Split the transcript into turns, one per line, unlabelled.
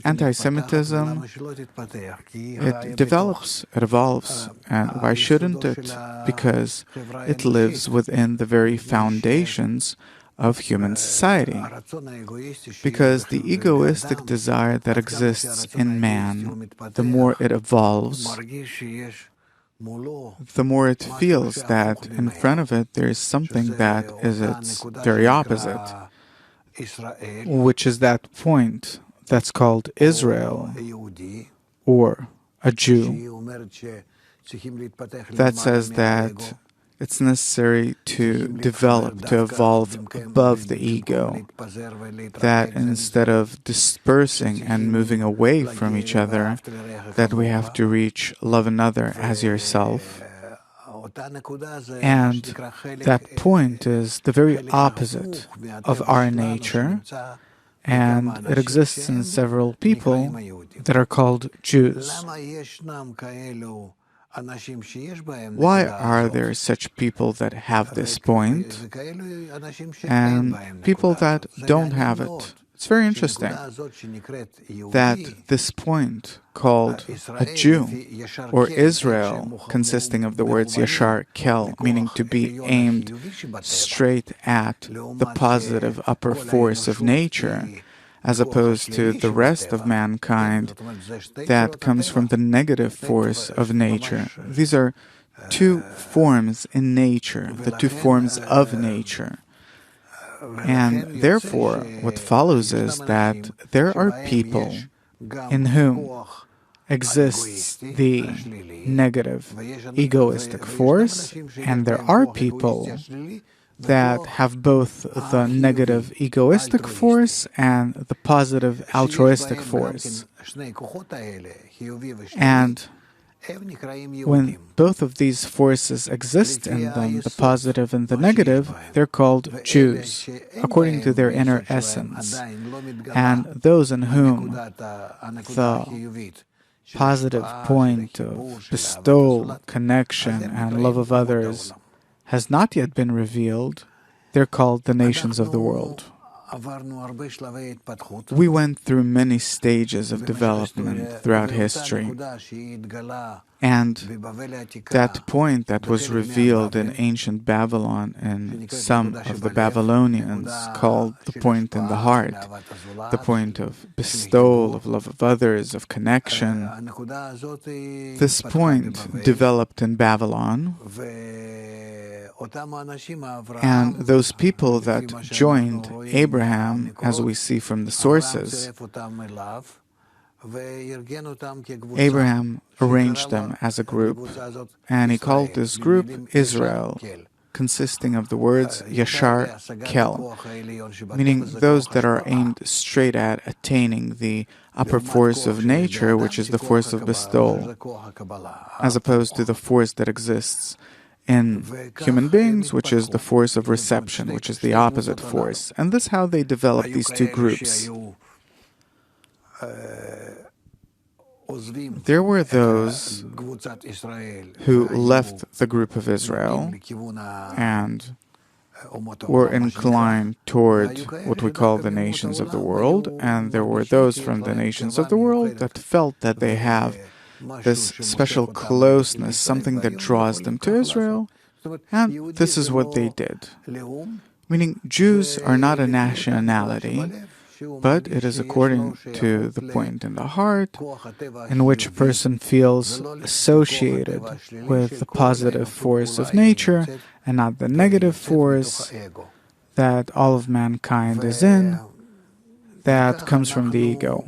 Anti-Semitism, it develops, it evolves, and why shouldn't it? Because it lives within the very foundations of human society. Because the egoistic desire that exists in man, the more it evolves, the more it feels that in front of it there is something that is its very opposite, which is that point that's called Israel, or a Jew, that says that it's necessary to develop, to evolve above the ego, that instead of dispersing and moving away from each other, that we have to reach love another as yourself. And that point is the very opposite of our nature, and it exists in several people that are called Jews. Why are there such people that have this point and people that don't have it? It's very interesting that this point called a Jew, or Israel, consisting of the words Yashar Kel, meaning to be aimed straight at the positive upper force of nature, as opposed to the rest of mankind that comes from the negative force of nature. These are two forms in nature, the two forms of nature. And therefore, what follows is that there are people in whom exists the negative egoistic force, and there are people that have both the negative egoistic force and the positive altruistic force. And when both of these forces exist in them, the positive and the negative, they're called Jews, according to their inner essence. And those in whom the positive point of bestowal, connection, and love of others has not yet been revealed, they're called the nations of the world. We went through many stages of development throughout history, and that point that was revealed in ancient Babylon and some of the Babylonians called the point in the heart, the point of bestowal, of love of others, of connection. This point developed in Babylon, and those people that joined Abraham, as we see from the sources, Abraham arranged them as a group, and he called this group Israel, consisting of the words Yashar Kel, meaning those that are aimed straight at attaining the upper force of nature, which is the force of bestowal, as opposed to the force that exists in human beings, which is the force of reception, which is the opposite force. And this is how they develop these two groups. There were those who left the group of Israel and were inclined toward what we call the nations of the world, and there were those from the nations of the world that felt that they have this special closeness, something that draws them to Israel, and this is what they did. Meaning, Jews are not a nationality, but it is according to the point in the heart in which a person feels associated with the positive force of nature and not the negative force that all of mankind is in, that comes from the ego.